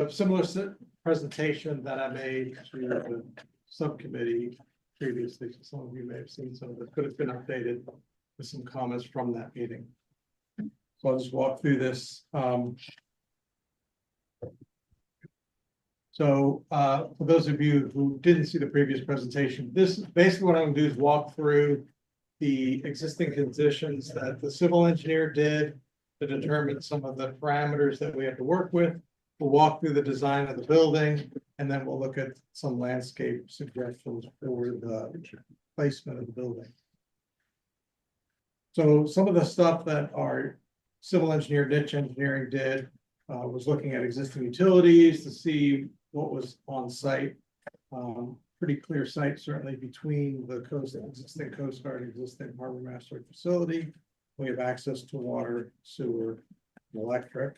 A similar presentation that I made to the subcommittee previously. Some of you may have seen some of it, could have been updated with some comments from that meeting. So I'll just walk through this. For those of you who didn't see the previous presentation, this basically what I'm going to do is walk through the existing conditions that the civil engineer did to determine some of the parameters that we have to work with. We'll walk through the design of the building, and then we'll look at some landscape suggestions for the placement of the building. So some of the stuff that our civil engineer, niche engineering did was looking at existing utilities to see what was on site. Pretty clear site, certainly between the existing Coast Guard, existing Harbormaster facility. We have access to water, sewer, and electric.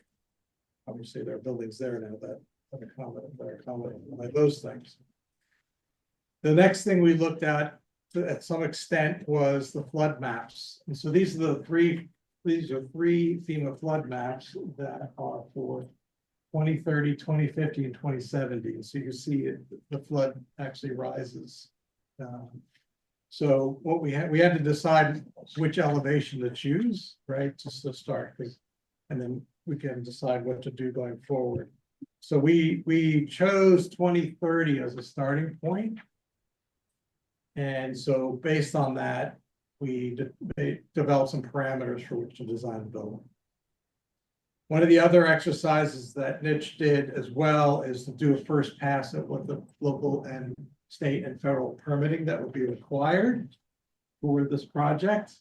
Obviously, there are buildings there now that are accommodated by those things. The next thing we looked at some extent was the flood maps. And so these are three FEMA flood maps that are for 2030, 2050, and 2070. So you can see the flood actually rises. So what we had to decide which elevation to choose, right, just to start, and then we can decide what to do going forward. So we chose 2030 as a starting point. And so based on that, we developed some parameters for which to design the building. One of the other exercises that Niche did as well is to do a first pass at what the local and state and federal permitting that would be required for this project.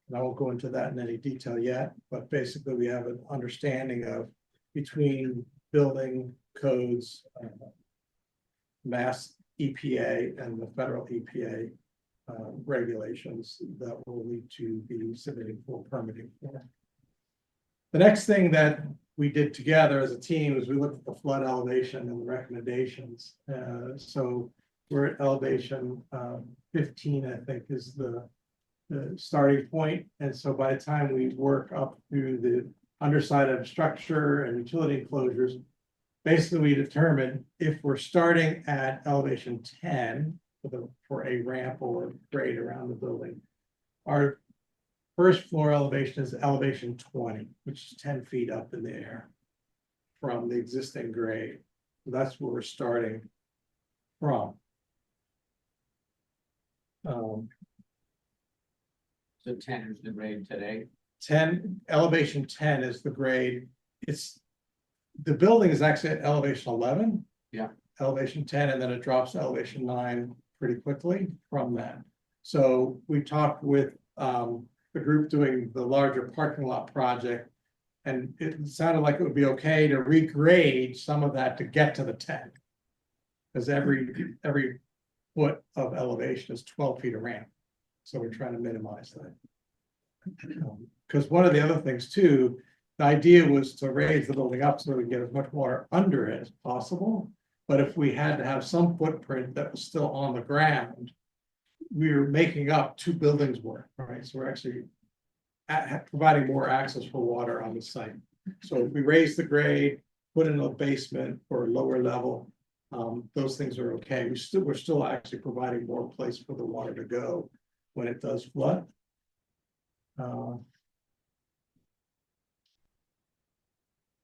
And I won't go into that in any detail yet, but basically we have an understanding of between building codes, Mass EPA and the federal EPA regulations that will need to be submitting for permitting. The next thing that we did together as a team is we looked at the flood elevation and the recommendations. So we're at elevation 15, I think, is the starting point. And so by the time we work up through the underside of structure and utility enclosures, basically we determine if we're starting at elevation 10 for a ramp or grade around the building, our first floor elevation is elevation 20, which is 10 feet up in the air from the existing grade. So that's where we're starting from. So 10 is the grade today. Elevation 10 is the grade. The building is actually at elevation 11. Yeah. Elevation 10, and then it drops to elevation 9 pretty quickly from that. So we talked with the group doing the larger parking lot project, and it sounded like it would be okay to regrade some of that to get to the 10. Because every foot of elevation is 12 feet of ramp. So we're trying to minimize that. Because one of the other things too, the idea was to raise the building up so we can get as much water under it as possible. But if we had to have some footprint that was still on the ground, we were making up 2 buildings worth, right? So we're actually providing more access for water on the site. So if we raise the grade, put in a basement or a lower level, those things are okay. We're still actually providing more place for the water to go when it does flood.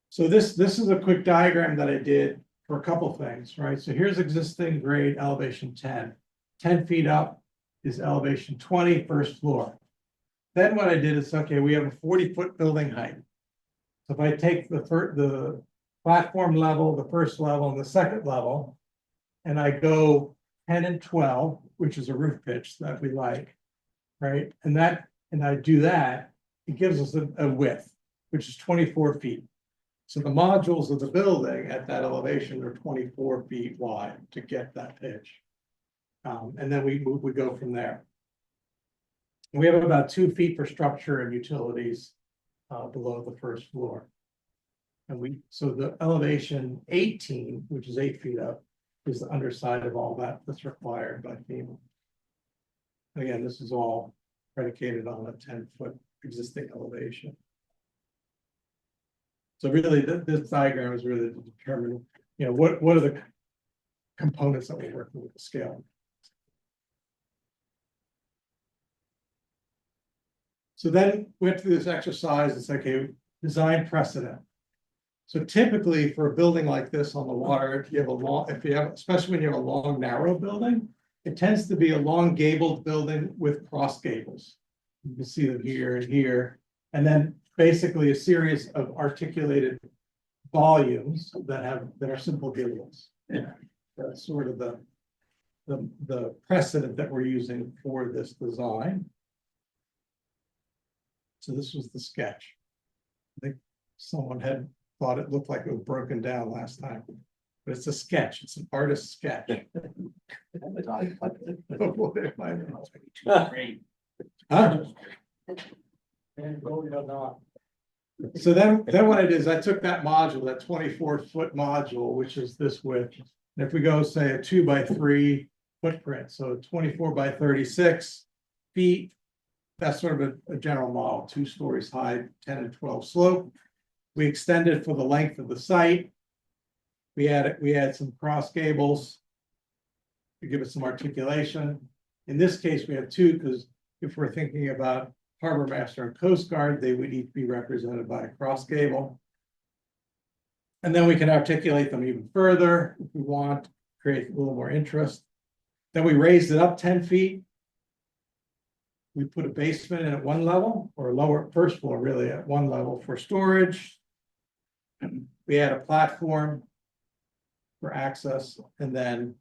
So this is a quick diagram that I did for a couple things, right? So here's existing grade elevation 10. 10 feet up is elevation 20, first floor. Then what I did is, okay, we have a 40-foot building height. So if I take the platform level, the first level, and the second level, and I go 10 and 12, which is a roof pitch that we like, right? And I do that, it gives us a width, which is 24 feet. So the modules of the building at that elevation are 24 feet wide to get that pitch. And then we go from there. We have about 2 feet for structure and utilities below the first floor. And so the elevation 18, which is 8 feet up, is the underside of all that's required by FEMA. Again, this is all predicated on a 10-foot existing elevation. So really, this diagram is really to determine, what are the components that we're working with the scale. So then we have to do this exercise. It's like a design precedent. So typically for a building like this on the water, especially when you have a long, narrow building, it tends to be a long gabled building with cross gables. You can see them here and here, and then basically a series of articulated volumes that are simple gables. Yeah, that's sort of the precedent that we're using for this design. So this was the sketch. I think someone had thought it looked like it was broken down last time, but it's a sketch. It's an artist's sketch. Huh? So then what I did is I took that module, that 24-foot module, which is this width. And if we go say a 2x3 footprint, so 24 by 36 feet, that's sort of a general model, 2 stories high, 10 and 12 slope. We extended for the length of the site. We add some cross gables to give it some articulation. In this case, we have 2 because if we're thinking about Harbormaster and Coast Guard, they would each be represented by a cross gable. And then we can articulate them even further if we want, create a little more interest. Then we raised it up 10 feet. We put a basement in at one level, or a lower first floor really at one level for storage. We had a platform for access, and then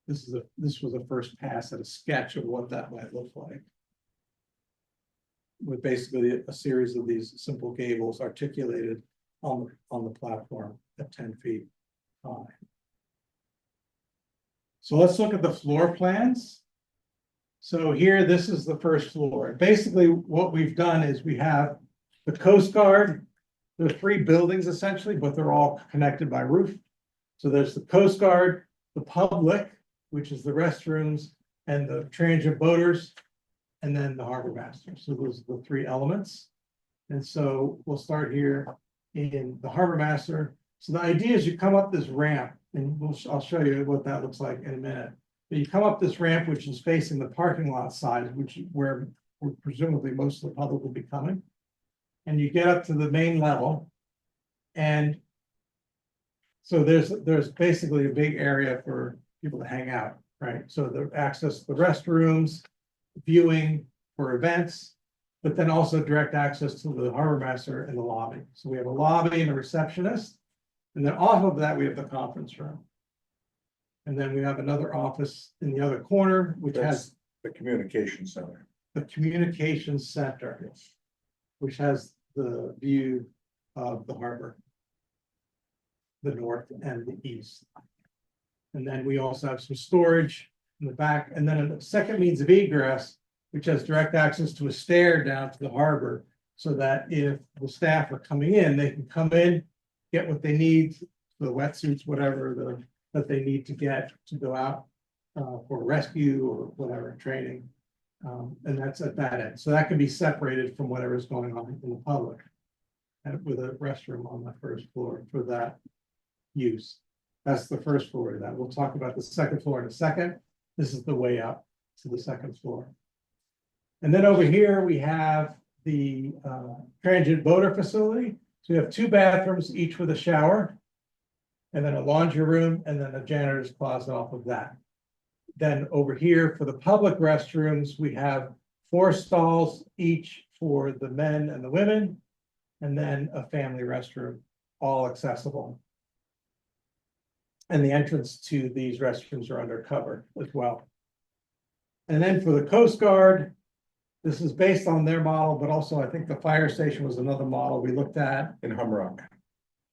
this was a first pass at a sketch of what that might look like. With basically a series of these simple gables articulated on the platform at 10 feet high. So let's look at the floor plans. So here, this is the first floor. Basically, what we've done is we have the Coast Guard. There are 3 buildings essentially, but they're all connected by roof. So there's the Coast Guard, the public, which is the restrooms and the transient boaters, and then the Harbormaster. So those are the 3 elements. And so we'll start here in the Harbormaster. So the idea is you come up this ramp, and I'll show you what that looks like in a minute. But you come up this ramp, which is facing the parking lot side, where presumably most of the public will be coming. And you get up to the main level. And so there's basically a big area for people to hang out, right? So the access to the restrooms, viewing for events, but then also direct access to the Harbormaster and the lobby. So we have a lobby and a receptionist. And then off of that, we have the conference room. And then we have another office in the other corner, which has the communication center. The communication center, Yes. which has the view of the harbor, the north and the east. And then we also have some storage in the back, and then a second means of egress, which has direct access to a stair down to the harbor, so that if the staff are coming in, they can come in, get what they need, the wetsuits, whatever that they need to get to go out for rescue or whatever training. And that's at that end. So that can be separated from whatever is going on in the public. And with a restroom on the first floor for that use. That's the first floor of that. We'll talk about the second floor in a second. This is the way up to the second floor. And then over here, we have the transient boater facility. So we have 2 bathrooms, each with a shower, and then a laundry room, and then a janitor's closet off of that. Then over here for the public restrooms, we have 4 stalls, each for the men and the women, and then a family restroom, all accessible. And the entrance to these restrooms are undercover as well. And then for the Coast Guard, this is based on their model, but also I think the fire station was another model we looked at. In Humrock,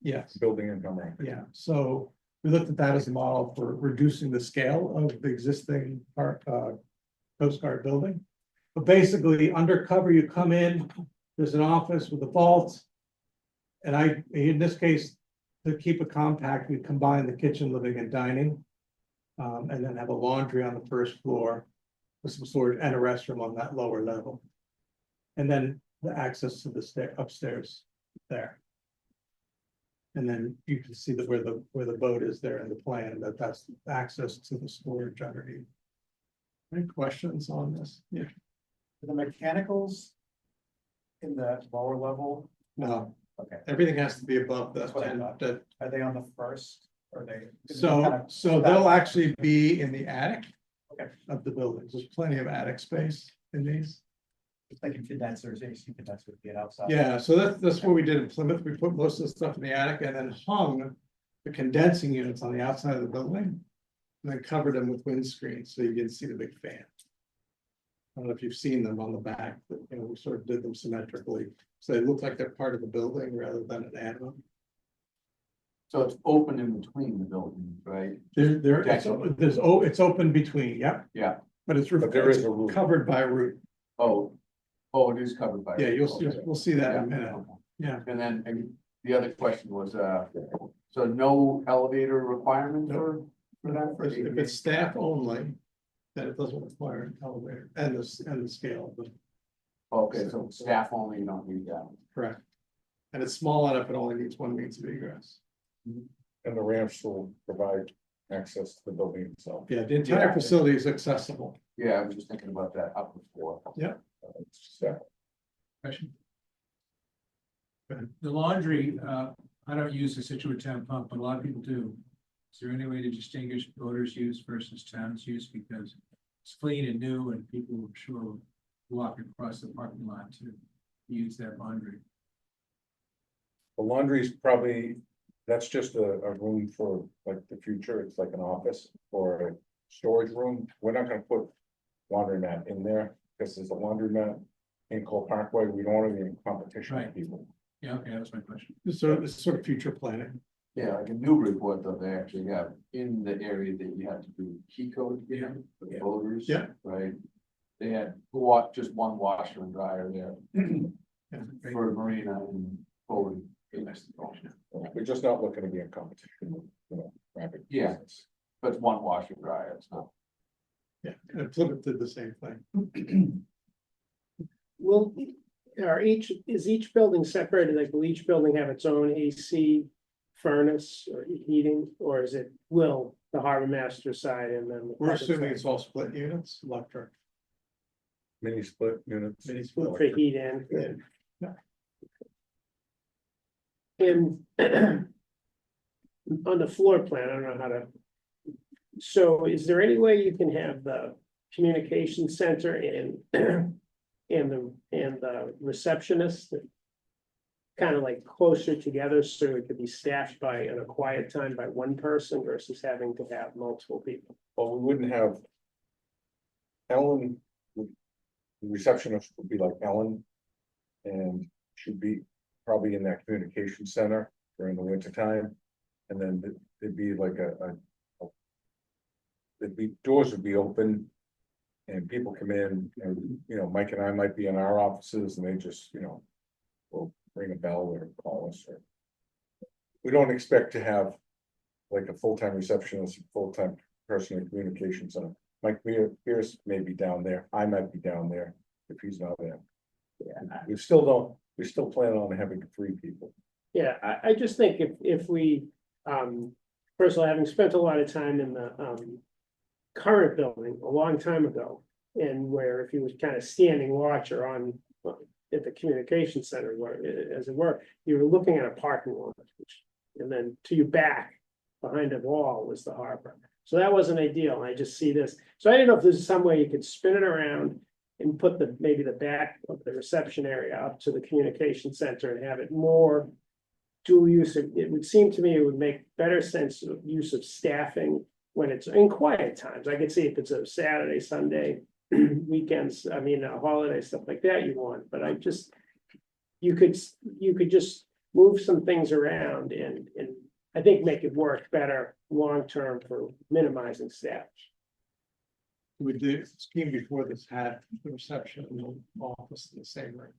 Yes. building in Humrock. Yeah, so we looked at that as a model for reducing the scale of the existing Coast Guard building. But basically, undercover, you come in, there's an office with a vault. And in this case, to keep it compact, we combine the kitchen, living, and dining. And then have a laundry on the first floor with some storage and a restroom on that lower level. And then the access to the upstairs there. And then you can see that where the boat is there in the plan, that's access to the storage underneath. Any questions on this? Yeah, The mechanicals in the lower level, no, okay, everything has to be above That's what I thought. that. are they on the first, or are they? So they'll actually be in the attic. Okay. Of the buildings. There's plenty of attic space in these. It's like in condensers, AC condensers get outside. Yeah, so that's what we did in Plymouth. We put most of the stuff in the attic and then hung the condensing units on the outside of the building. And then covered them with windscreen so you didn't see the big fan. I don't know if you've seen them on the back, but you know, we sort of did them symmetrically. So they look like they're part of the building rather than an add-on. So it's open in between the buildings, right? It's open between, yep. Yeah. But it's But there is a roof. covered by a roof. Oh, it is covered by. Yeah, Okay. we'll see that in a Yeah, minute. okay. Yeah. And then the other question was, so no elevator requirement for that? For If it's staff only, then it doesn't require an elevator and the scale, but Okay, so staff only, you don't need that. correct. And it's small enough, it only needs one means of egress. And the ramps will provide access to the building itself. Yeah, the entire Yeah. facility is accessible. Yeah, I was just thinking about that upper floor. So, Question. The laundry, I don't use the Scituate town pump, but a lot of people do. Is there any way to distinguish voters' use versus town's use? Because it's clean and new and people I'm sure will walk across the parking lot to use that laundry. the laundry is probably, that's just a room for like the future. It's like an office or a storage room. We're not gonna put laundromat in there because there's a laundromat in Cole Parkway. We don't want to be in competition with Right. people. Yeah, okay, that was my question. So it's sort of future planning. Yeah, like in Newburyport, though, they actually have in the area that you have to do key code in for the voters. Yeah. Right? They had just one washer and dryer there Yeah, great. for Marina and Foley. We're just not looking to be in competition with, rapid. Yeah. But it's one washer and dryer, it's not. Yeah, and Plymouth did the same thing. Will, is each building separated, like will each building have its own AC furnace or heating, or is it, will the Harbormaster side and then? the We're public assuming side it's all split units, electric. Mini split units. Mini split. For heat in? Yeah. And on the floor plan, I don't know how to. So is there any way you can have the communication center and the receptionist kind of like closer together so it could be staffed by in a quiet time by one person versus having to have multiple people? Well, we wouldn't have. Ellen, the receptionist would be like Ellen. And she'd be probably in that communication center during the winter time. And then there'd be like doors would be open. And people come in and, Mike and I might be in our offices and they just, will ring a bell or call us or. We don't expect to have like a full-time receptionist, full-time person in communications center. Mike Pierce may be down there. I might be down there if he's not there. We still plan on having 3 people. Yeah, I just think if we, first of all, having spent a lot of time in the, current building a long time ago. And where if you was kind of standing watcher on, at the communication center, where, as it were, you were looking at a parking lot, and then to your back, behind a wall was the harbor. So that wasn't ideal. I just see this. So I didn't know if there's some way you could spin it around and put maybe the back of the reception area up to the communication center and have it more dual use. It would seem to me it would make better sense of use of staffing when it's in quiet times. I could see if it's a Saturday, Sunday, weekends, holiday, stuff like that you want, but you could just move some things around and I think make it work better long-term for minimizing staff. We did scheme before this had the reception and the office in the same room.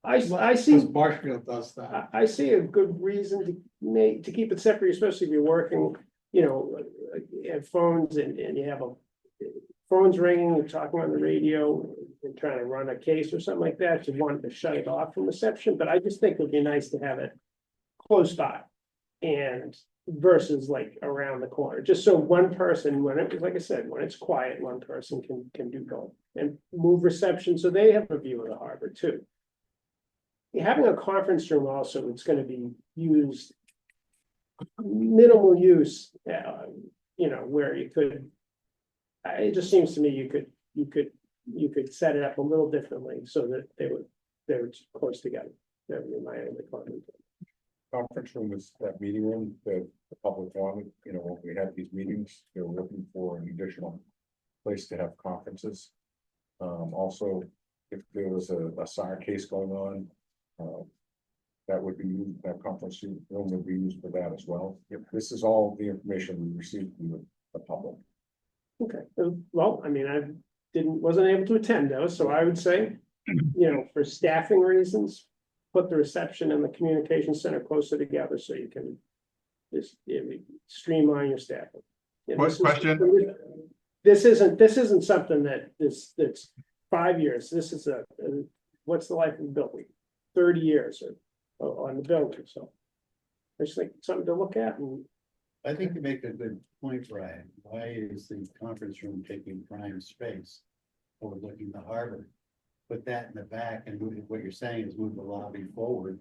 I Because see, Marshfield does that. I see a good reason to keep it separate, especially if you're working, have phones and you have phones ringing, you're talking on the radio and trying to run a case or something like that, you want to shut it off from reception, but I just think it'd be nice to have it close by. And versus like around the corner, just so one person, when it, like I said, when it's quiet, one person can do both. And move reception, so they have a view of the harbor too. Having a conference room also, it's gonna be used. Minimal use, you know, where you could. It just seems to me you could set it up a little differently so that they were close together. That would be my only comment. Conference room is that meeting room that the public wanted, you know, when we had these meetings, they were looking for an additional place to have conferences. Also, if there was a SAR case going on, that would be used, that conference room would be used for that as well. If this is all the information we received from the public. Okay, well, I mean, wasn't able to attend those, so I would say, you know, for staffing reasons. Put the reception and the communication center closer together so you can just streamline your staffing. Yeah, What question? This isn't something that's 5 years. This is what's the life of the building? 30 years or on the building, so. I just think it's something to look at and. I think you make a good point, Brian. Why is the conference room taking prime space overlooking the harbor? Put that in the back and what you're saying is move the lobby forward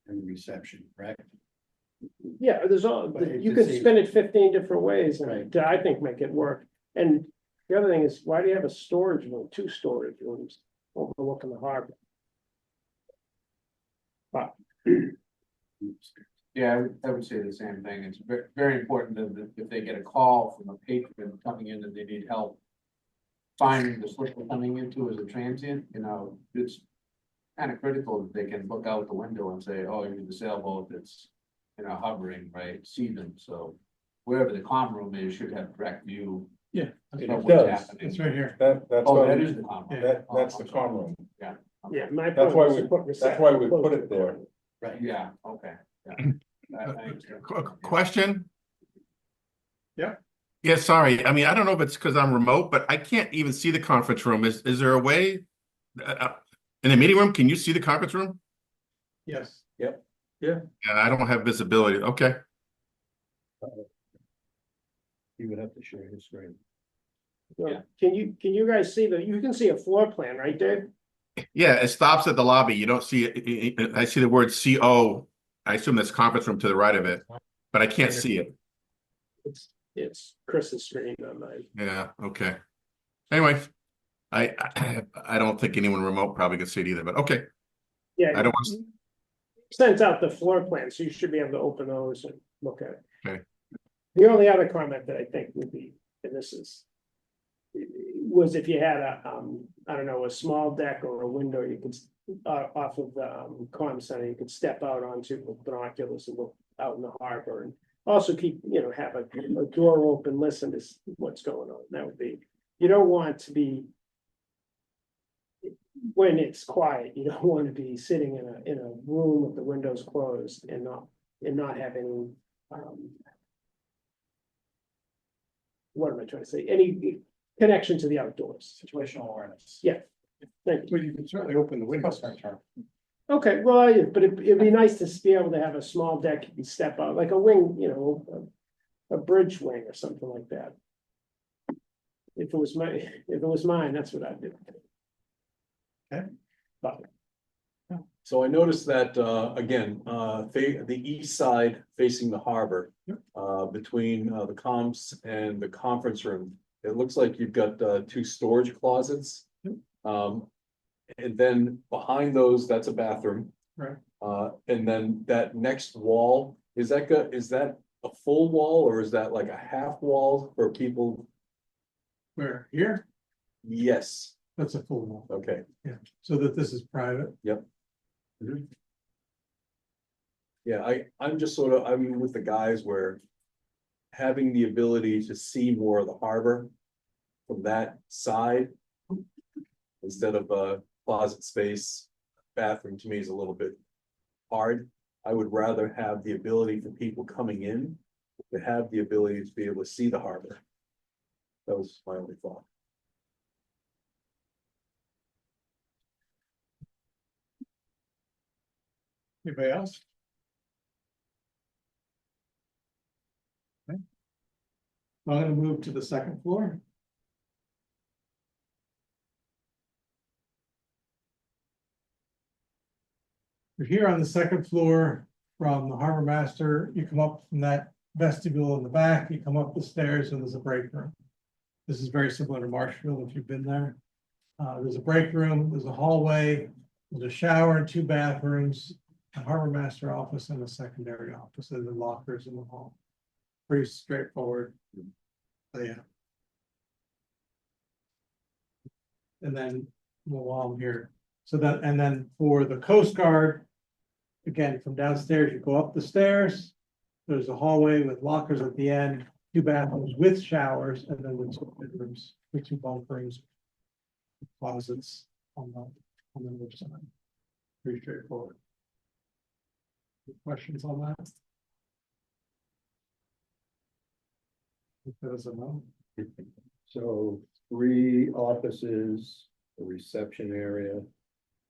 and the reception, correct? Yeah, there's all, But it you just could seems- spin it 15 different ways and Right. I think make it work. And the other thing is, why do you have a storage room, 2 storage rooms overlooking the harbor? But Yeah, I would say the same thing. It's very important that if they get a call from a patron coming in and they need help. Finding the slip they're coming into as a transient, you know, it's kind of critical that they can look out the window and say, oh, you're the sailboat that's, you know, hovering, right, see them, so. Wherever the comm room is, should have direct view. Yeah, of it what's does. happening. it's right here. That's Oh, why, that is the comm room. that's the Oh, I'm comm sorry. room. Yeah. yeah, my That's point why was we- to put that's why we reception put closer it to there. the harbor. Right. Yeah, okay, yeah. I understand. Question? Yeah. Yeah, sorry. I mean, I don't know if it's because I'm remote, but I can't even see the conference room. Is there a way? In the meeting room, can you see the conference room? Yes. Yeah, I don't have visibility. Okay. You would have to share his screen. So, Yeah. Can you guys see you can see a floor plan, right, Dave? Yeah, it stops at the lobby. You don't see it. I see the word CO. I assume that's conference room to the right of it, but I can't see it. It's Chris's screen on mine. Yeah, okay. Anyway, I don't think anyone remote probably could see it either, but okay. Yeah. I don't want Sent out the floor plan, so you should be able to open those and look at it. Okay. The only other comment that I think would be, and this is. Was if you had I don't know, a small deck or a window, you could, off of the comm center, you could step out onto the binoculars and look out in the harbor. And also keep, you know, have a door open, listen to what's going on. That would be, you don't want to be. When it's quiet, you don't want to be sitting in a room with the windows closed and not have any. What am I trying to say? Any connection to the outdoors. Situational awareness. Yeah. Thank you. Well, you can certainly open the windows. Okay, well, but it'd be nice to be able to have a small deck you can step out, like a wing, you know, a bridge wing or something like that. If it was mine, that's what I'd do. Okay. But So I noticed that, again, the east side facing the harbor, between the comms and the conference room, it looks like you've got 2 storage closets. And then behind those, that's a bathroom. Right. And then that next wall, is that a full wall or is that like a half wall for people? Where, here? Yes, That's a full wall, okay. so that this is private. Yeah, I'm just I'm with the guys where having the ability to see more of the harbor from that side instead of a closet space, bathroom to me is a little bit hard. I would rather have the ability for people coming in to have the ability to be able to see the harbor. That was my only thought. Anybody else? I'm gonna move to the second floor. You're here on the second floor from the Harbormaster. You come up from that vestibule in the back, you come up the stairs, and there's a break room. This is very similar to Marshfield if you've been there. There's a break room, there's a hallway, there's a shower and 2 bathrooms, a Harbormaster office and a secondary office, and the lockers in the hall. Pretty straightforward. So, yeah. And then, while I'm here, so that, and then for the Coast Guard, again, from downstairs, you go up the stairs. There's a hallway with lockers at the end, 2 bathrooms with showers, and then the 2 bedrooms, with 2 bunk rooms, closets on the other side. Pretty straightforward. Any questions on that? If there's a no. So 3 offices, a reception area,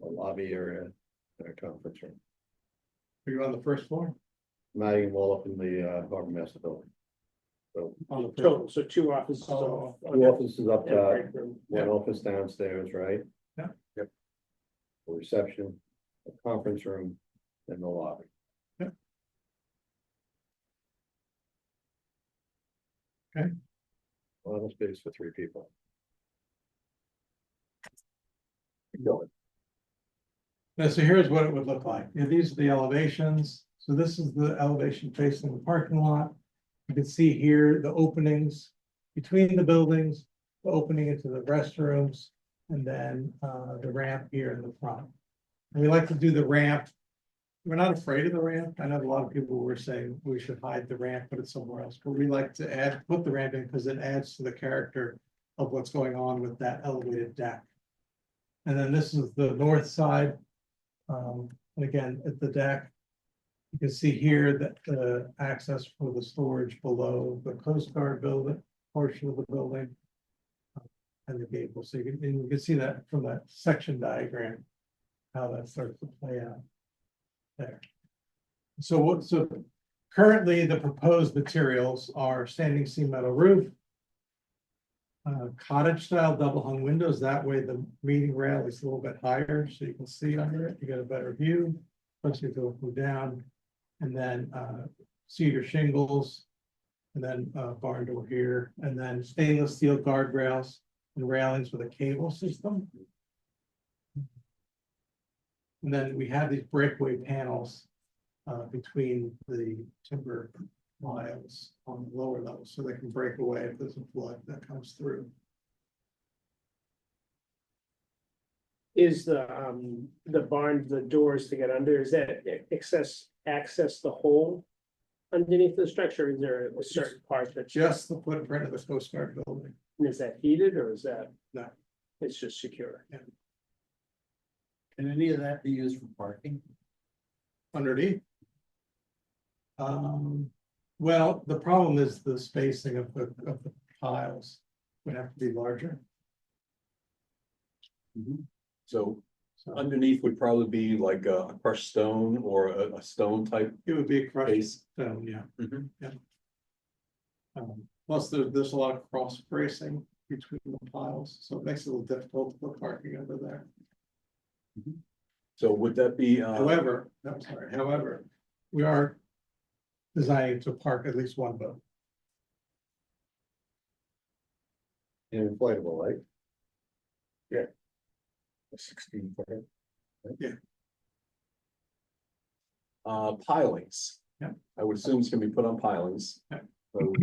a lobby area, and a conference room. Are you on the first floor? Not even all up in the Harbormaster building. So On the first Total, so 2 offices. Oh, 2 offices up and a top, break room. 1 office downstairs, right? Yeah. Yep. A reception, a conference room, and the lobby. Yeah. Okay. A lot of space for 3 people. Now, so here's what it would look like. Yeah, these are the elevations. So this is the elevation facing the parking lot. You can see here the openings between the buildings, the opening into the restrooms, and then the ramp here in the front. And we like to do the ramp. We're not afraid of the ramp. I know a lot of people were saying we should hide the ramp, put it somewhere else, but we like to put the ramp in because it adds to the character of what's going on with that elevated deck. And then this is the north side. And again, at the deck, you can see here that the access for the storage below the Coast Guard building, portion of the building. And the gable, so you can see that from that section diagram, how that starts to play out there. So currently the proposed materials are standing seam metal roof, cottage style double hung windows. That way the meeting rail is a little bit higher, so you can see under it. You get a better view, especially if you look down. And then cedar shingles, and then barn door here, and then stainless steel guardrails and railings with a cable system. And then we have these breakaway panels between the timber piles on the lower level, so they can break away if there's a flood that comes through. Is the barn, the doors to get under, is that access the hole underneath the structure? Is there a certain part that's Just the footprint of the Coast Guard building. is that heated or is that? No. It's just secure. Can any of that be used for parking? Underneath. Well, the problem is the spacing of the piles would have to be larger. So So underneath would probably be like a crushed stone or a stone type it would be a crushed base. stone, yeah. Mhm. Plus there's a lot of cross bracing between the piles, so it makes it a little difficult to put parking over there. So would that be, However, I'm sorry, however, we are designing to park at least one boat. And inflatable, right? 16 foot. pilings? Yeah. I would assume it's gonna be put on pilings. Yeah. So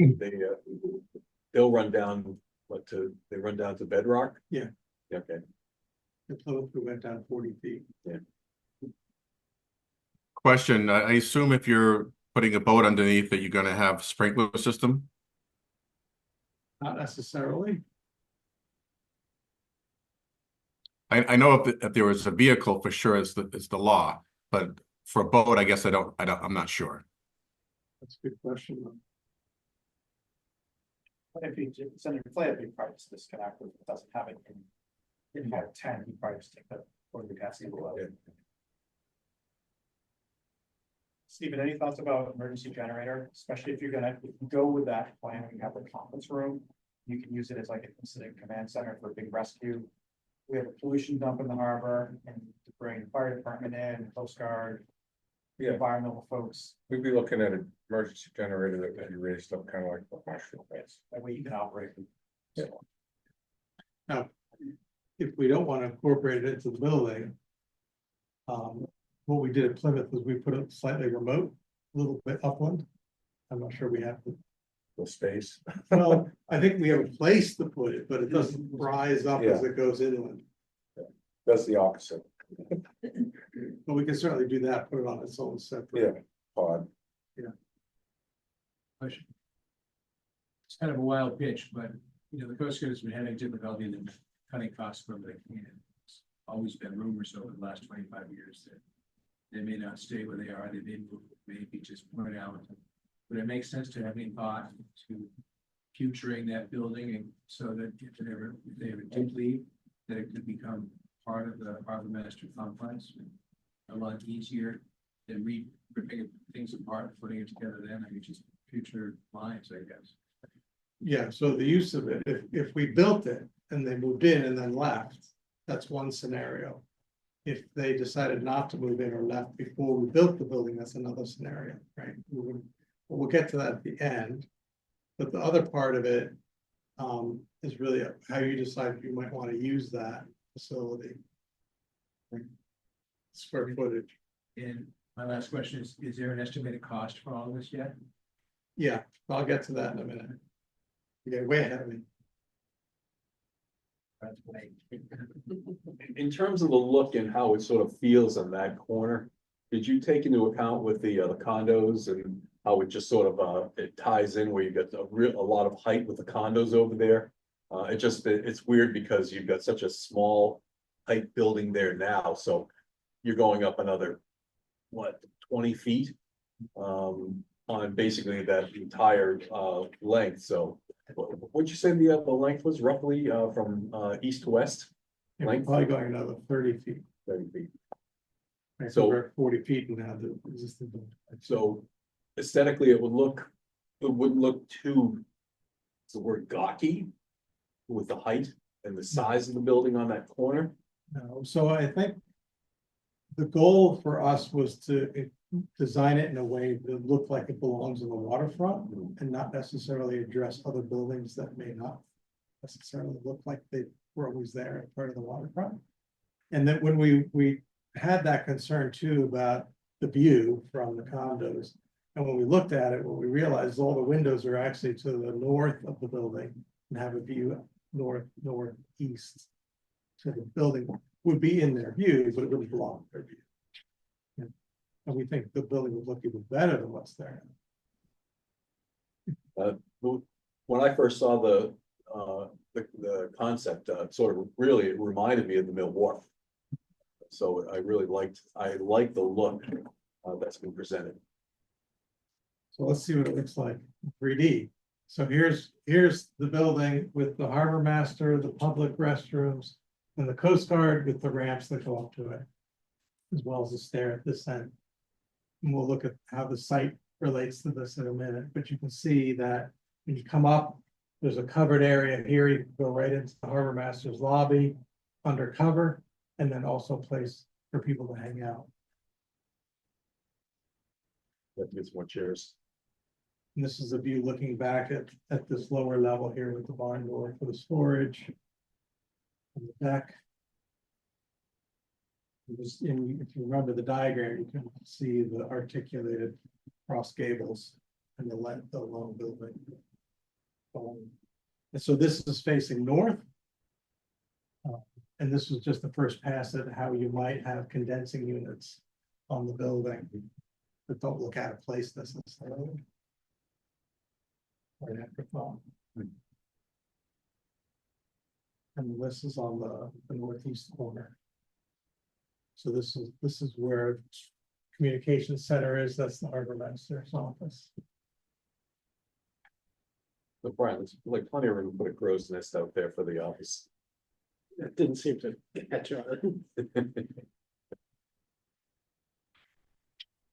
they'll run down, they run down to bedrock? Yeah. Okay, The slope we went down 40 feet. Question, I assume if you're putting a boat underneath that you're gonna have sprinkler system? Not necessarily. I know if there was a vehicle, for sure it's the law, but for a boat, I guess I'm not sure. That's a good question. But if you it's an inflatable, you probably just disconnect it, it doesn't have it in. If you have 10, you probably just take the, or the gas cable out. Stephen, any thoughts about emergency generator, especially if you're gonna go with that plan, you have the conference room. You can use it as like an incident command center for a big rescue. We have a pollution dump in the harbor and to bring fire department in, Coast Guard. Yeah. Environmental folks, We'd be looking at an emergency generator that could be raised up kind of like the mushroom beds. that way you can operate. If we don't want to incorporate it into the building. What we did at Plymouth was we put it slightly remote, a little bit upland. I'm not sure we have to, The space. well, I think we have a place to put it, but it doesn't rise up as it goes inland. That's the opposite. But we can certainly do that, put it on its own separate. Yeah. Pod. Question. It's kind of a wild pitch, but you know, the Coast Guard has been having difficulty in cutting costs from the can. It's always been rumors over the last 25 years that they may not stay where they are, they may move, maybe just point out. But it makes sense to have any thought to futuring that building and so that if they ever did leave, that it could become part of the Harbormaster complex. A lot easier than ripping things apart, and putting it together then, I mean, just future lines, I guess. Yeah, so the use of it, if we built it and they moved in and then left, that's one scenario. If they decided not to move in or left before we built the building, that's another scenario, right? We'll get to that at the end. But the other part of it is really how you decide if you might want to use that facility. Square footage. And my last question is there an estimated cost for all of this yet? Yeah, I'll get to that in a minute. You get way ahead of me. That's great. In terms of the look and how it sort of feels on that corner, did you take into account with the condos and how it just sort of it ties in where you got a lot of height with the condos over there? It's weird because you've got such a small height building there now, so you're going up another, what, 20 feet? On basically that entire length, so what'd you say the length was roughly from east to west? Yeah, we're probably going another 30 feet. 30 feet. Right, So- we're at 40 feet and now the existing building. So aesthetically, it wouldn't look too, it's the word gawky with the height and the size of the building on that corner. No, so I think the goal for us was to design it in a way that looked like it belongs on the waterfront and not necessarily address other buildings that may not necessarily look like they were always there as part of the waterfront. And then when we had that concern too about the view from the condos. And when we looked at it, what we realized is all the windows are actually to the north of the building and have a view northeast. So the building would be in their view, but it wouldn't block their view. Yeah. And we think the building would look even better than what's there. When I first saw the concept, sort of really it reminded me of the Mill Wharf. So I like the look that's been presented. So let's see what it looks like in 3D. So here's the building with the Harbormaster, the public restrooms, and the Coast Guard with the ramps that go up to it, as well as the stair at this end. And we'll look at how the site relates to this in a minute, but you can see that when you come up, there's a covered area here. You can go right into the Harbormaster's lobby, undercover, and then also a place for people to hang out. That gets more chairs. And this is a view looking back at this lower level here with the barn door for the storage. On the deck. If you remember the diagram, you can see the articulated cross gables and the long building. And so this is facing north. And this was just the first pass at how you might have condensing units on the building that don't look out of place necessarily. Right after thought. And this is on the northeast corner. So this is where communication center is. That's the Harbormaster's office. So Brian, there's like plenty of room to put a crow's nest out there for the office. That didn't seem to catch on.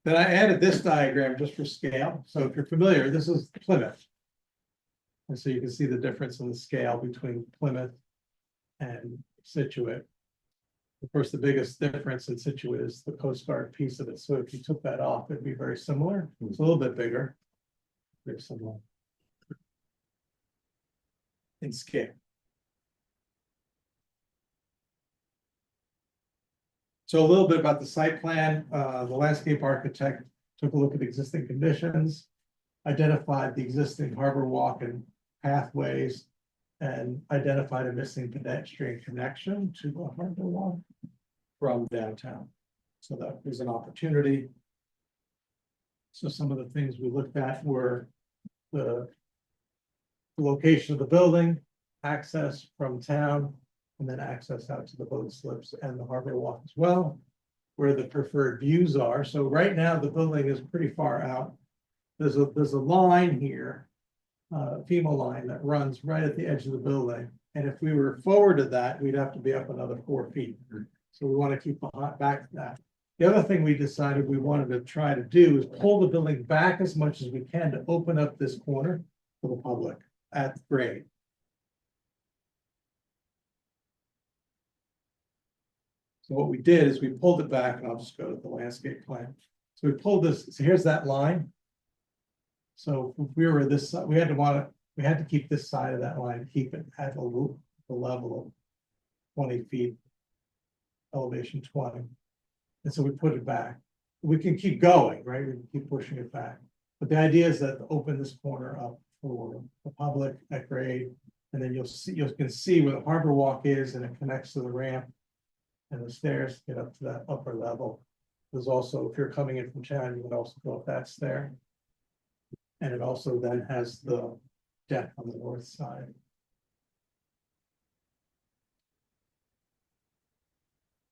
Then I added this diagram just for scale. So if you're familiar, this is Plymouth. And so you can see the difference in the scale between Plymouth and Scituate. Of course, the biggest difference in Scituate is the Coast Guard piece of it. So if you took that off, it'd be very similar. It's a little bit bigger. Very similar in scale. So a little bit about the site plan. The landscape architect took a look at existing conditions, identified the existing harbor walk and pathways, and identified a missing pedestrian connection to the harbor walk from downtown. So that was an opportunity. So some of the things we looked at were the location of the building, access from town, and then access out to the boat slips and the harbor walk as well, where the preferred views are. So right now, the building is pretty far out. There's a line here, FEMA line that runs right at the edge of the building. And if we were forward to that, we'd have to be up another 4 feet. So we want to keep back to that. The other thing we decided we wanted to try to do is pull the building back as much as we can to open up this corner for the public at grade. So what we did is we pulled it back, and I'll just go to the landscape plan. So we pulled this, so here's that line. So if we were this side, we had to keep this side of that line, keep it at the level of 20 feet, elevation 20. And so we put it back. We can keep going, right? We can keep pushing it back. But the idea is that to open this corner up for the public at grade, and then you can see where the harbor walk is, and it connects to the ramp and the stairs to get up to that upper level. There's also, if you're coming in from town, you would also go up that stair. And it also then has the deck on the north side.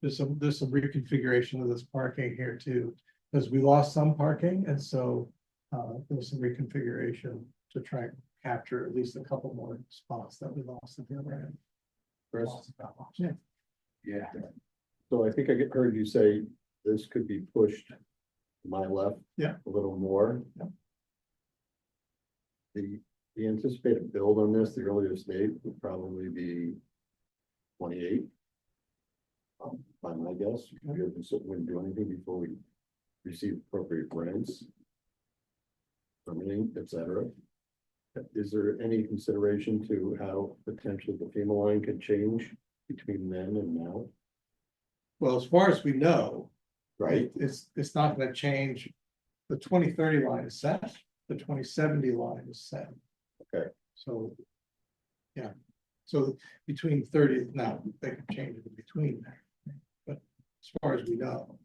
There's some reconfiguration of this parking here too, because we lost some parking, and so there's some reconfiguration to try and capture at least a couple more spots that we lost at the other end. Chris? Yeah. Yeah. So I think I heard you say this could be pushed to my left. Yeah. A little more. Yeah. The anticipated build on this, the earliest date would probably be 28. By my guess, we wouldn't do anything before we receive appropriate grants, permitting, etc. Is there any consideration to how potentially the FEMA line could change between then and now? Well, as far as we know, Right. it's not going to change. The 2030 line is set. The 2070 line is set. Okay. So, yeah. So between 30 now, they can change it in between there. But as far as we know,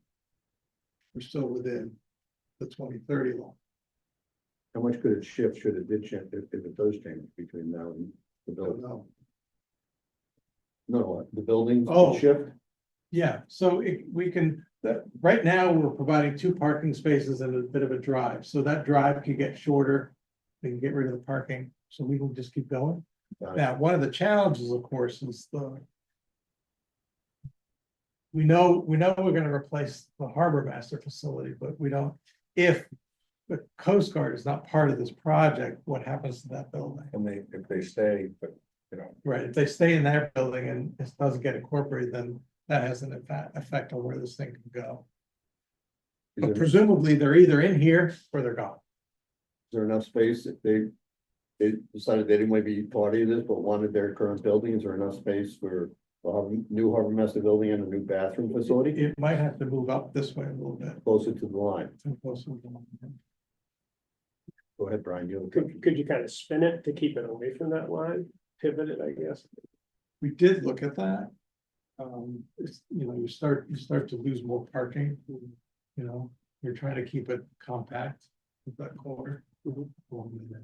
we're still within the 2030 line. How much could it shift should it did change, if it does change between now and the Don't building? know. No, the building Oh. shift? Yeah, so we can, right now, we're providing 2 parking spaces and a bit of a drive, so that drive can get shorter. We can get rid of the parking, so we can just keep going. Got it. Now, one of the challenges, of course, is we know we're gonna replace the Harbormaster facility, but we don't, if the Coast Guard is not part of this project, what happens to that building? And if they stay, but, Right, if they stay in their building and it doesn't get incorporated, then that has an effect on where this thing can go. Is But there- presumably, they're either in here or they're gone. Is there enough space if they decided they didn't want to be part of this, but wanted their current building? Is there enough space for a new Harbormaster building and a new bathroom facility It might have to move up this way a little bit. closer to the line? Closer to the line. Go ahead, Brian. You have a question. Could you kind of spin it to keep it away from that line, pivot it, I guess? We did look at that. It's, you start to lose more parking, you're trying to keep it compact with that corner. along the edge.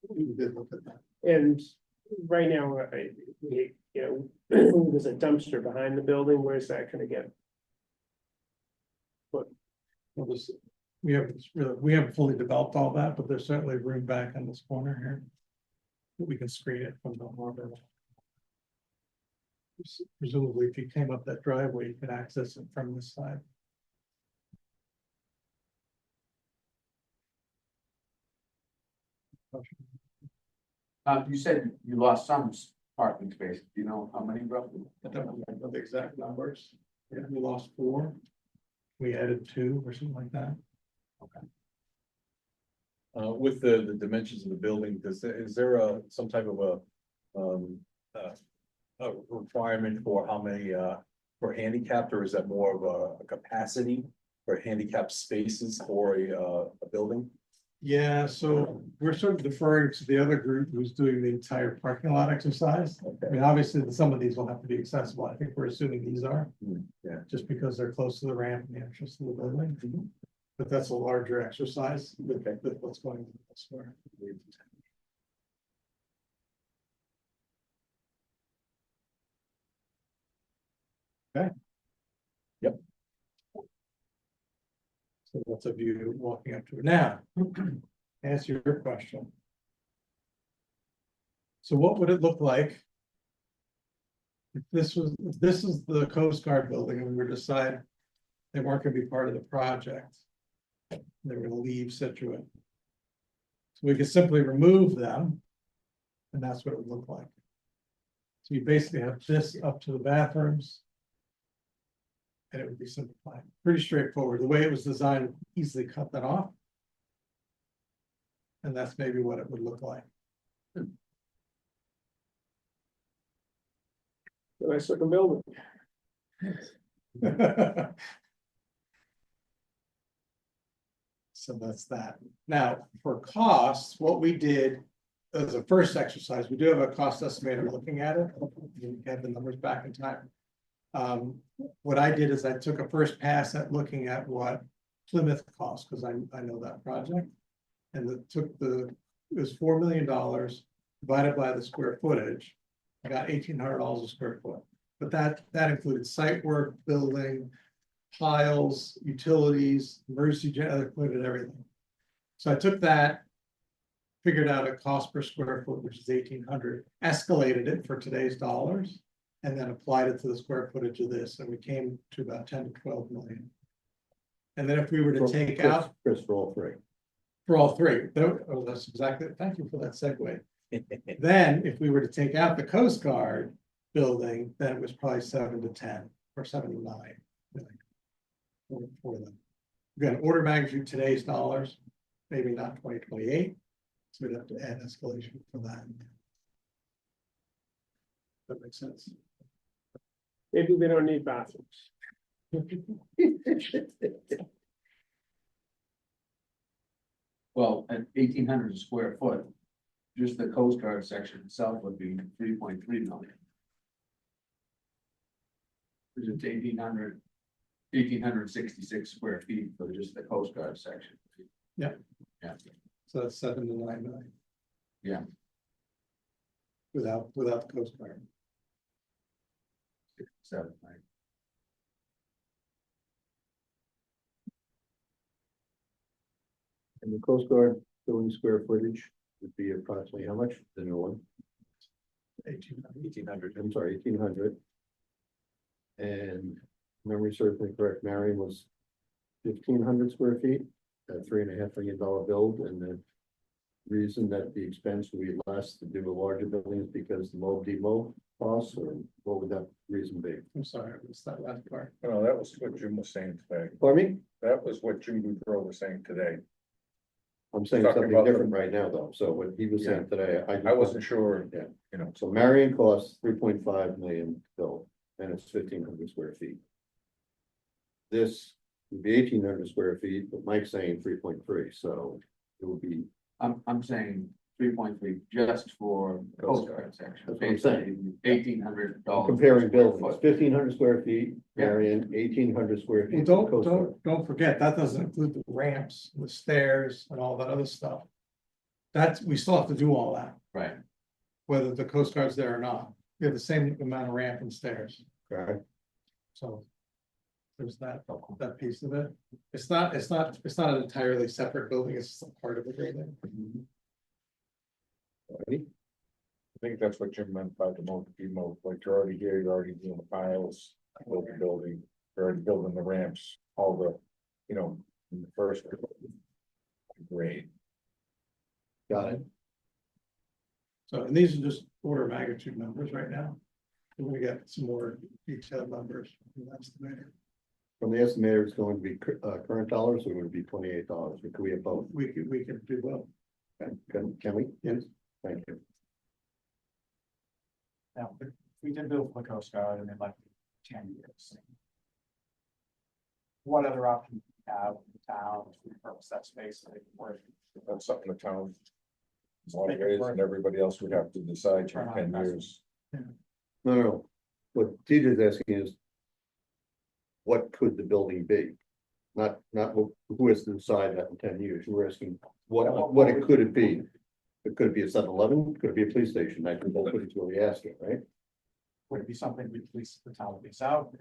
We did look at that. And right now, there's a dumpster behind the building. Where's that gonna get? Well, we haven't fully developed all that, but there's certainly room back in this corner here. We can screen it from the harbor. Presumably, if you came up that driveway, you could access it from this side. You said you lost some parking space. Do you know how many roughly? I don't know the exact numbers. Yeah, we lost 4. We added 2 or something like that. With the dimensions of the building, is there some type of a requirement for how many, for handicapped, or is that more of a capacity for handicapped spaces for a building? Yeah, so we're sort of deferring to the other group who's doing the entire parking lot exercise. I mean, obviously, some of these will have to be accessible. I think we're assuming these are. Yeah. Just because they're close to the ramp and the entrance to the building. But that's a larger exercise with what's going on elsewhere. Okay. Yep. So that's a view walking up to it now. Answer your question. So what would it look like? If this is the Coast Guard building and we were to decide they weren't going to be part of the project. They were going to leave Scituate. So we could simply remove them. And that's what it would look like. So you basically have this up to the bathrooms. And it would be simplified, pretty straightforward. The way it was designed, would easily cut that off. And that's maybe what it would look like. Nice looking building. So that's that. Now, for costs, what we did as a first exercise, we do have a cost estimator looking at it. You have the numbers back in time. What I did is I took a first pass at looking at what Plymouth cost, because I know that project. And it was $4 million divided by the square footage. I got $1,800 a square foot. But that included site work, building, piles, utilities, emergency generator, included everything. So I took that, figured out a cost per square foot, which is $1,800, escalated it for today's dollars, and then applied it to the square footage of this, and we came to about 10 to 12 million. And then if we were to take out Chris, for all 3. for all 3, that's exactly, thank you for that segue. Then if we were to take out the Coast Guard building, then it was probably 7 to 10 or 7 to 9 for them. Again, order magnitude today's dollars, maybe not 2028. So we'd have to add escalation for that. That makes sense. Maybe we don't need bathrooms. Well, at 1,800 a square foot, just the Coast Guard section itself would be 3.3 million. Because it's 1,866 square feet for just the Coast Guard section. Yeah. Yeah. So that's 7 to 9 million. Yeah. Without the Coast Guard. 7, right? And the Coast Guard building square footage would be approximately how much? The new one? 1,800. I'm sorry, 1,800. And memory serves me correct, Marion was 1,500 square feet, a $3.5 million build, and the reason that the expense would be less to do a larger building is because the mow demo costs, or what would that reason be? I'm sorry, I missed that last part. No, that was what Jim was saying today. Pardon me? That was what Jim Boudreau was saying today. I'm saying Talking something about the- different right now, though, so what he was saying today, I wasn't sure, Yeah. you know, So Marion costs 3.5 million built, and it's 1,500 square feet. This would be 1,800 square feet, but Mike's saying 3.3, so it would be, I'm saying 3.3 just for the Coast Guard section. That's what I'm saying. $1,800. comparing per buildings, square foot. 1,500 square feet, Yeah. Marion, 1,800 square Well, feet. for Coast Guard. don't forget, that doesn't include the ramps, the stairs and all that other stuff. We still have to do all that, Right. whether the Coast Guard's there or not. We have the same amount of ramp and stairs, Okay. so. There's that piece of it. It's not an entirely separate building, it's just a part of the building. Ready? think that's what Jim meant by the demote, like you're already here, you're already doing the piles, build the building, you're already building the ramps, all the, you know, in the first grade. Got it. So, and these are just order of magnitude numbers right now. We're gonna get some more detailed numbers from the estimator. From the estimator, it's going to be current dollars, or would it be $28, or could we have both? We could do well. Can we? Yes. Thank you. Now, if we did build for the Coast Guard and they'd like 10 years. What other options do we have in the town to repurpose that space so they can work? That's something the town. Waterways and everybody else would have to decide for 10 years. No. What Teja's asking is, what could the building be? Not who has to decide that in 10 years. We're asking, what it could it be? It could be a 7-Eleven, could it be a police station? That's what it's really asking, right? Would it be something we lease the town lease out?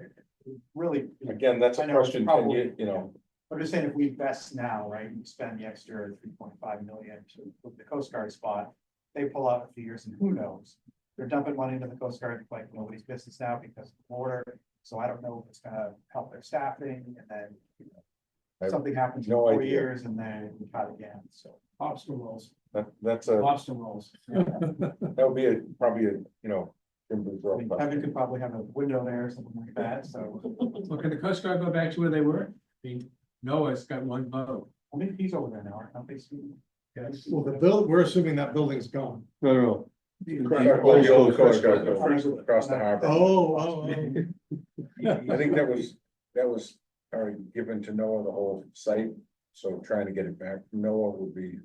Really, Again, that's a I know it's question, probably- you know, I'm just saying, if we invest now, right, we spend the extra 3.5 million to put the Coast Guard spot, they pull out a few years and who knows? They're dumping money into the Coast Guard like nobody's business now because of the border, so I don't know if it's gonna help their staffing and then, you know, I have something happens in no 4 idea. years and then we cut again, so. Lobster rolls, that's a, lobster rolls. that would be probably a, you know. I mean, Kevin could probably have a window there or something like that, so. Well, can the Coast Guard go back to where they were? I mean, Noah's got one boat. I mean, he's over there now, aren't they? Well, we're assuming that building's gone. No. Across the harbor. Oh. I think that was already given to Noah, the whole site, so trying to get it back, Noah would be.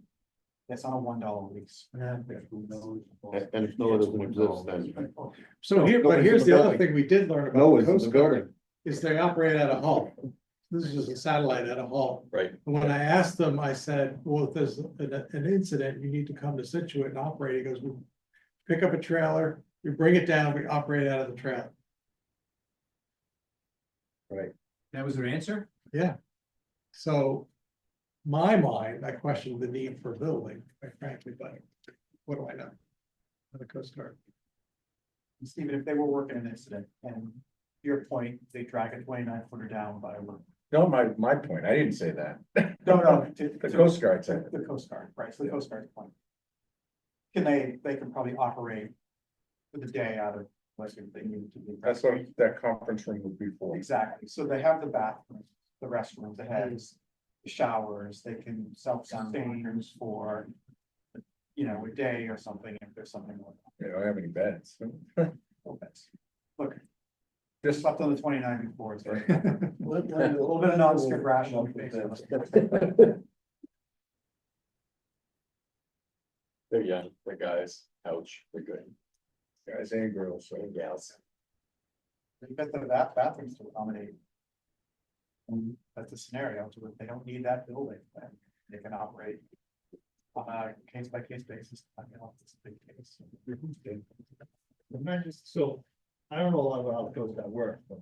It's on a $1 lease. And if no, it doesn't exist, then. So here, but Nobody's here's in the the other building. thing we did learn about No the one's in Coast the Guard, building. is they operate out of Hull. This is just a satellite out of Hull. Right. And when I asked them, I said, well, if there's an incident, you need to come to Scituate and operate. He goes, we pick up a trailer, we bring it down, we operate out of the trailer. That was their answer? Yeah. So, my mind, I questioned the need for a building, quite frankly, but what do I know? For the Coast Guard. And Stephen, if they were working an incident and to your point, they drag a 29-footer down by a rope. No, my point, I didn't say that. No, The Coast Guard said it. The Coast Guard, right, so the Coast Guard's point. They can probably operate for the day out of, West if they needed to be. That's what that conference room would be for. Exactly, so they have the bathrooms, the restrooms, they have the showers, they can self-sustain for. You know, a day or something, if there's something like They don't have any beds. that. Look, just slept on the 29 before, it's very. A little bit of non-skip rational. They're young, they're guys, ouch, they're good. Guys and girls, so. Gals. You bet that bathrooms to accommodate. And that's a scenario to where they don't need that building, then they can operate. On a case by case basis, I mean, it's a big case. So, I don't know a lot about how the Coast Guard works, but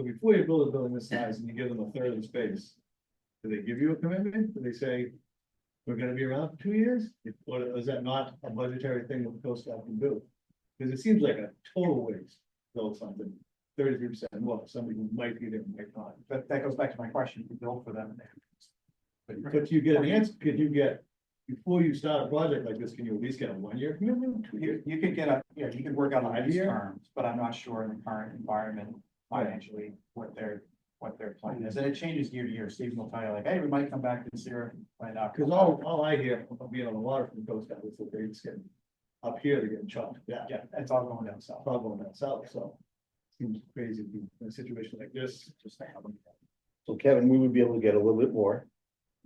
before you build a building this size and you give them a third of the space. Do they give you a commitment? Do they say, we're gonna be around for 2 years? Or is that not a budgetary thing that the Coast Guard can do? Because it seems like a total waste, to build something 33% more, somebody who might be there, might not. But that goes back to my question, if you build for them. But you get an answer, could you get, before you start a project like this, can you at least get a 1-year commitment? 2 years? You could get a, yeah, you could work out on these 5-year? terms, but I'm not sure in the current environment financially what their plan is. And it changes year to year. Stephen will tell you like, hey, we might come back this year, might not. Cause all I hear from being on the water from the Coast Guard is that they just get up here, they're getting chopped, yeah, Yeah, it's all going down south. problem down south, so. Seems crazy to be in a situation like this, just to happen. So Kevin, we would be able to get a little bit more.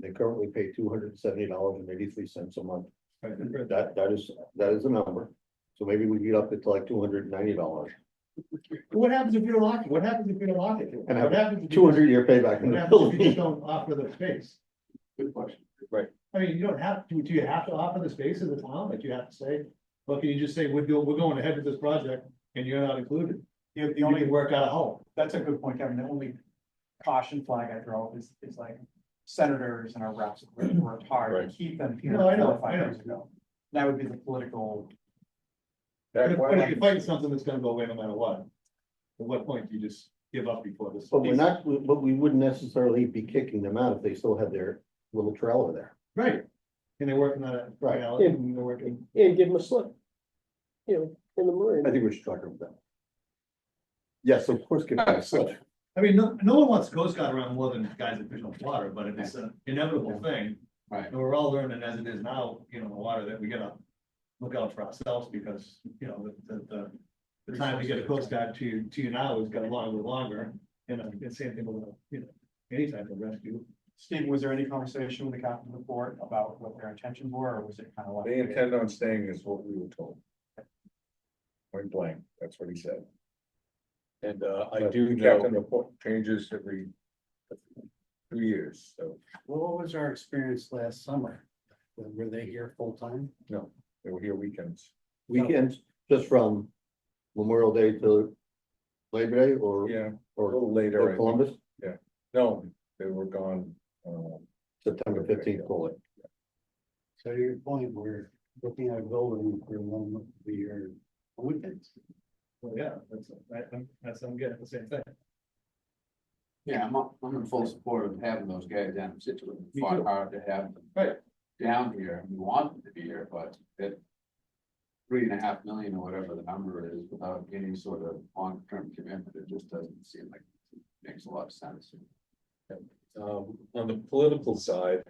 They currently pay $270.83 a month. That is a number. So maybe we get up to like $290 What happens if you don't lock it? What happens if you don't lock it? and What have happens if you 200-year payback in What the happens if you just building. don't offer the space? Good question. I mean, you don't have to, do you have to offer the space as a town? Like you have to say, well, can you just say, we're going ahead with this project and you're not included? The You only only work out of home. That's a good point, Kevin. The only caution flag I throw is like senators and our reps really worked hard Right. to keep them here No, I know, 4 or 5 I know. years ago. That would be the political That way, You're fighting something that's gonna go away no matter what. At what point do you just give up before this? But but we wouldn't necessarily be kicking them out if they still had their little trailer there. Right, and they're working on it. Right. And they're working. And give them a slip. You know, in the marina. I think we should talk about that. Yes, of course, give them a slip. I mean, no one wants Coast Guard around more than guys that fish on water, but if it's an inevitable thing, Right. and we're all learning as it is now, you know, in the water, that we gotta look out for ourselves, because, you know, the time to get a Coast Guard to you now is getting longer and longer, and the same thing with, you know, any type of rescue. Steve, was there any conversation with the captain of the port about what their intentions were, or was it kind of like? they intend on staying is what we were told. Point blank, that's what he said. And I But do Captain know, report changes every 2 years, so Well, what was our experience last summer? Were they here full time? they were here weekends. Weekends, just from Memorial Day to Labor Day or, Yeah, a or little later. I or think. Columbus, No, they were gone, September 15th, call it. So to your point, we're looking at a building for one of the year weekends. Well, yeah, I'm getting the same thing. Yeah, I'm in full support of having those guys down in Scituate. We Me fought too. hard to have them. Right. Down here, we want them to be here, but at 3.5 million or whatever the number is, without any sort of long-term commitment, it just doesn't seem like it makes a lot of sense. on the political side,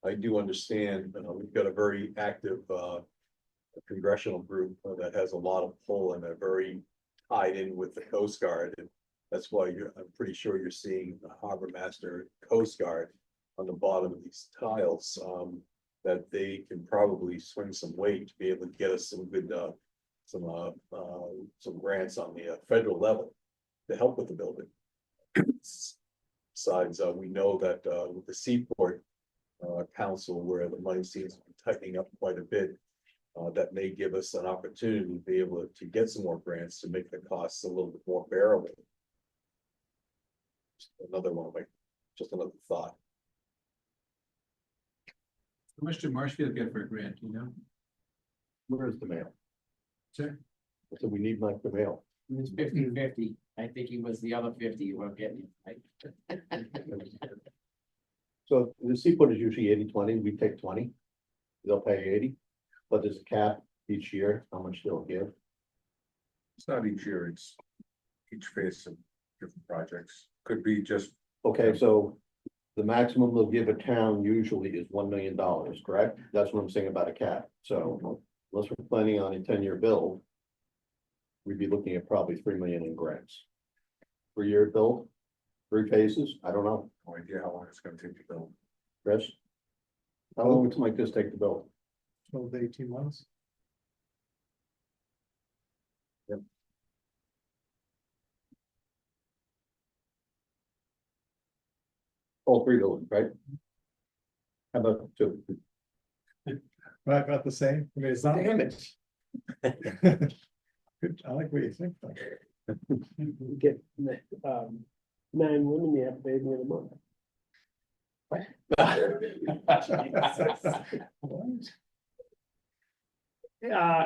I do understand, we've got a very active, congressional group that has a lot of pull and they're very tied in with the Coast Guard. And that's why I'm pretty sure you're seeing the Harbormaster Coast Guard on the bottom of these tiles, that they can probably swing some weight to be able to get us some good, some grants on the federal level to help with the building. Besides, we know that with the Seaport Council, where the money seems to be tightening up quite a bit, that may give us an opportunity to be able to get some more grants to make the costs a little bit more bearable. Just another one of my, just another thought. How much did Marshfield get for a grant, you know? Where's the mail? Sir? So we need like the mail. It's 50-50. I think he was the other 50 you weren't getting, right? So the seaport is usually 80-20, we take 20. They'll pay 80, but there's a cap each year, how much they'll give. It's not each year, it's each phase of different projects. Could be just, Okay, so the maximum they'll give a town usually is $1 million, correct? That's what I'm saying about a cap. So unless we're planning on a 10-year build, we'd be looking at probably 3 million in grants. 3-year build, 3 phases, I don't know. no idea how long it's gonna take to build. Chris? How long would something like this take to build? 12 to 18 months. All 3 buildings, right? How about 2? Right, about the same. I mean, it's not. Damage. Good, I like what you think. though. You get 9 women, you have a baby in a month.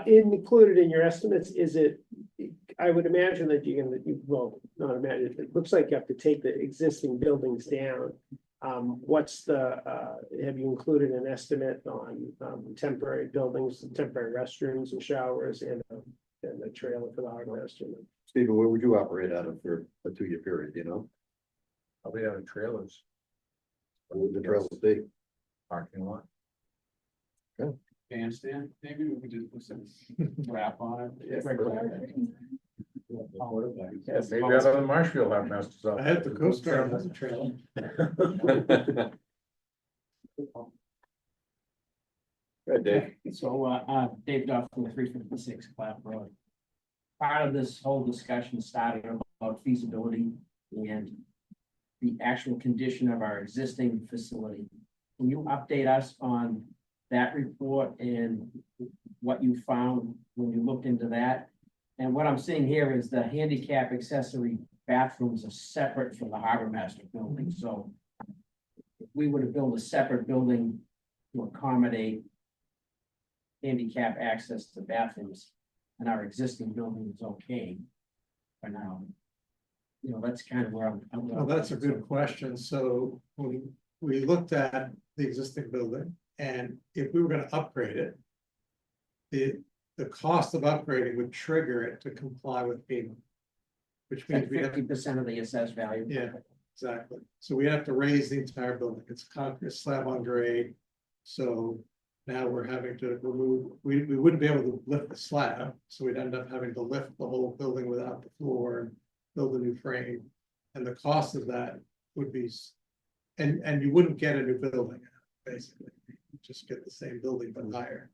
Included in your estimates, is it, I would imagine that you're gonna, well, not imagine, it looks like you have to take the existing buildings down. What's the, have you included an estimate on, temporary buildings, temporary restrooms and showers and a trailer for the Harbormaster? Stephen, where would you operate out of for a 2-year period, you know? Probably out of trailers, What would the trailers be? parking lot. Bandstand, maybe we could just put some wrap on it. Yes, maybe out of the Marshfield Harbormaster's I office. had the Coast Guard has a trailer. Right, Dave? So, Dave Duff from 356 Clap Road. Part of this whole discussion started about feasibility and the actual condition of our existing facility. Can you update us on that report and what you found when you looked into that? And what I'm seeing here is the handicap accessory bathrooms are separate from the Harbormaster building, so if we were to build a separate building to accommodate handicap access to bathrooms, and our existing building is okay for now. You know, that's kind of where I'm. Well, that's a good question. So when we looked at the existing building, and if we were gonna upgrade it, the cost of upgrading would trigger it to comply with FEMA. Which means we have, 50% of the assessed value. yeah, exactly. So we have to raise the entire building. It's concrete slab on grade. So now we're having to remove, we wouldn't be able to lift the slab, so we'd end up having to lift the whole building without the floor and build a new frame. And the cost of that would be, and you wouldn't get a new building, basically. You just get the same building but higher.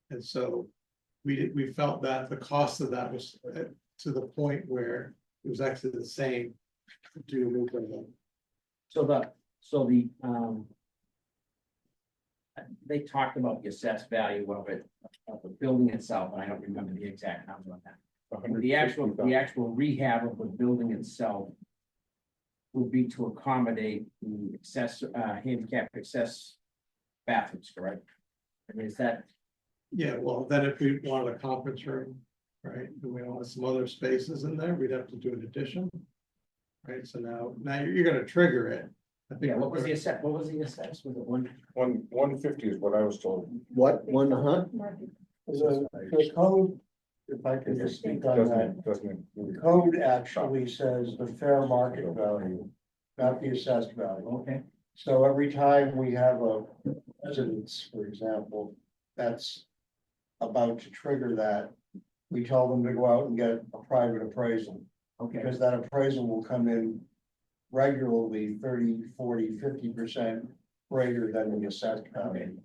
And so we felt that the cost of that was to the point where it was actually the same to do a new building. So they talked about the assessed value of it, of the building itself, and I don't remember the exact number on that. The actual rehab of the building itself would be to accommodate the handicap access bathrooms, correct? I mean, is that? Yeah, well, then if we wanted a conference room, right, and we wanted some other spaces in there, we'd have to do an addition. Right, so now you're gonna trigger it. I think Yeah, what was the assess, was it 150 is what I was told. What, one, The code, if I can just speak on that, Doesn't. the code actually says the fair market value, not the assessed value. Okay. So every time we have a residence, for example, that's about to trigger that, we tell them to go out and get a private appraisal. Okay. Because that appraisal will come in regularly 30, 40, 50% greater than the assessed value.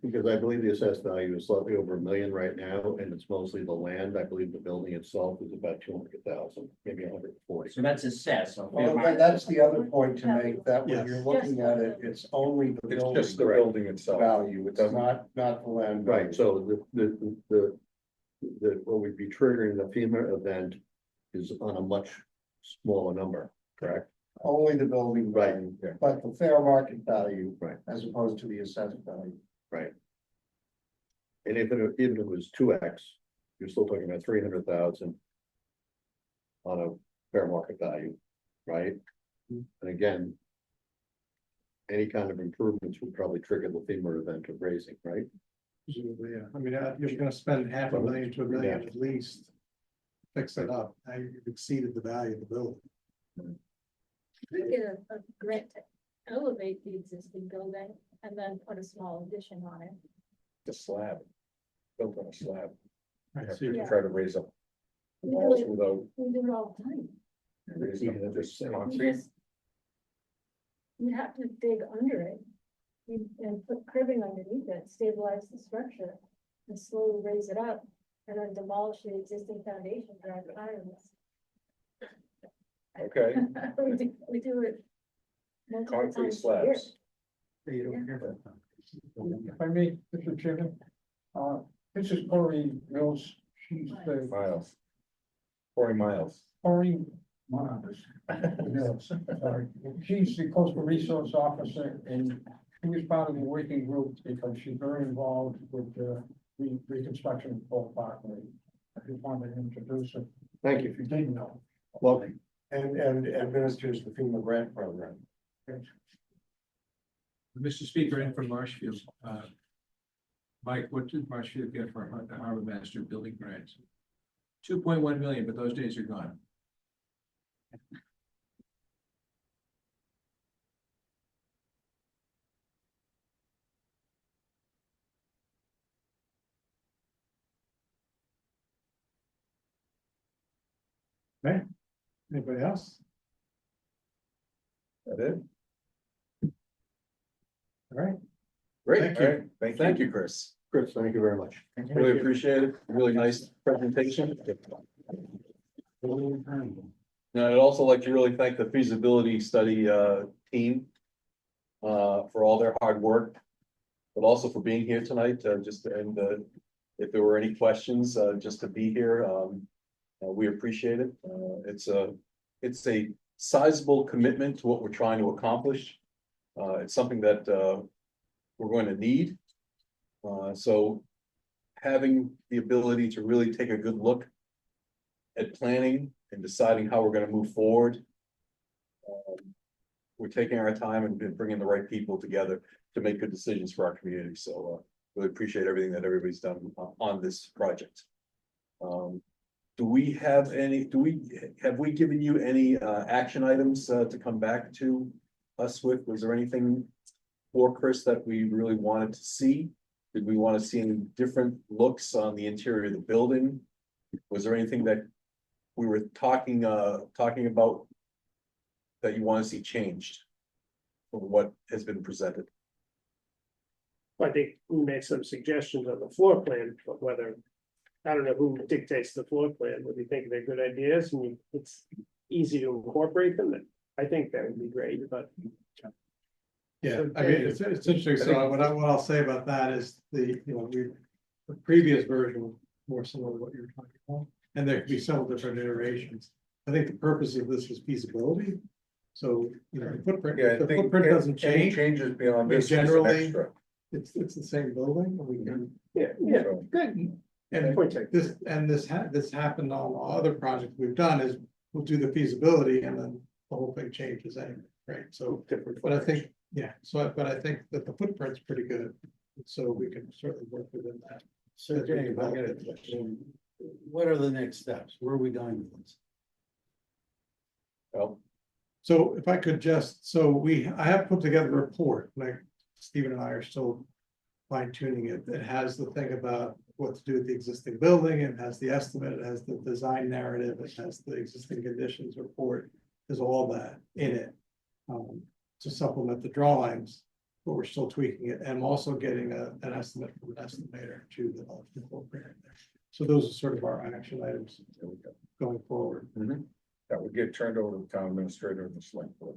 because I believe the assessed value is slightly over $1 million right now, and it's mostly the land. I believe the building itself is about 200,000, maybe 140. So that's assessed. So Well, that's the other point to make, that when you're looking at it, it's only the It's building just the building itself. value, It it's doesn't. not the land. Right, so the what would be triggering the FEMA event is on a much smaller number, correct? Only the building Right, value, yeah. but the fair market value. Right. As opposed to the assessed value. Right. And even if it was 2x, you're still talking about 300,000 on a fair market value, right? And again, any kind of improvements would probably trigger the FEMA event of raising, right? Presumably, yeah. I mean, you're gonna spend $500,000 to $1 million at least. Fix it up. Now you've exceeded the value of the building. We get a grant to elevate the existing building and then put a small addition on it. The slab. Built on a slab. Right, so You you Yeah. try to raise up. We Walls do it, without we do it all the time. raising up just You concrete. just. You have to dig under it. And put cribbing underneath it, stabilize the structure and slowly raise it up. And then demolish the existing foundation, drive it higher. Okay, We do it. multiple concrete times a year. slabs. If I may, Mr. Chairman, this is Corey Mills, she's the Miles. 40 miles. Corey Miles. Mills, sorry. She's the coastal resource officer, and she was part of the working group because she's very involved with the reconstruction of Cole Parkway. I just wanted to introduce her. Thank you. If you didn't know. Welcome. And administers the FEMA grant program. Mr. Speaker, in from Marshfield, Mike, what did Marshfield get for the Harbormaster building grants? 2.1 million, but those days are gone. Anybody else? That it? All right. Great, Thank All right, thank you, Chris. Chris, thank you very much. Really appreciate it. Really nice presentation. Now, I'd also like to really thank the feasibility study team for all their hard work, but also for being here tonight, if there were any questions, just to be here, we appreciate it. It's a sizable commitment to what we're trying to accomplish. It's something that we're going to need. So having the ability to really take a good look at planning and deciding how we're gonna move forward. We're taking our time and bringing the right people together to make good decisions for our community, so, really appreciate everything that everybody's done on this project. Do we have we given you any, action items, to come back to us with? Was there anything for Chris that we really wanted to see? Did we want to see any different looks on the interior of the building? Was there anything that we were talking about that you want to see changed from what has been presented? I think we made some suggestions on the floor plan, but whether, I don't know who dictates the floor plan, whether you think they're good ideas and it's easy to incorporate them, I think that would be great, but. Yeah, I mean, it's interesting, so what I'll say about that is the previous version was more similar to what you were talking about, and there could be several different iterations. I think the purpose of this was feasibility, so, the footprint, Yeah, I the think footprint doesn't any change, changes beyond this is an generally- extra. it's the same building, and we can. Yeah, So, good. And Point taken. this happened on all other projects we've done is we'll do the feasibility and then the whole thing changes anyway, right? So, but I think, but I think that the footprint's pretty good. So we can certainly work within that. So Dave, I got a question. What are the next steps? Where are we going with this? Well, So if I could just, I have put together a report, like Stephen and I are still fine tuning it. It has the thing about what to do with the existing building, it has the estimate, it has the design narrative, it has the existing conditions report. There's all that in it. To supplement the drawings, but we're still tweaking it. And I'm also getting an estimate from an estimator too that I'll incorporate in there. So those are sort of our action items going forward. That would get turned over to the town administrator and the select board.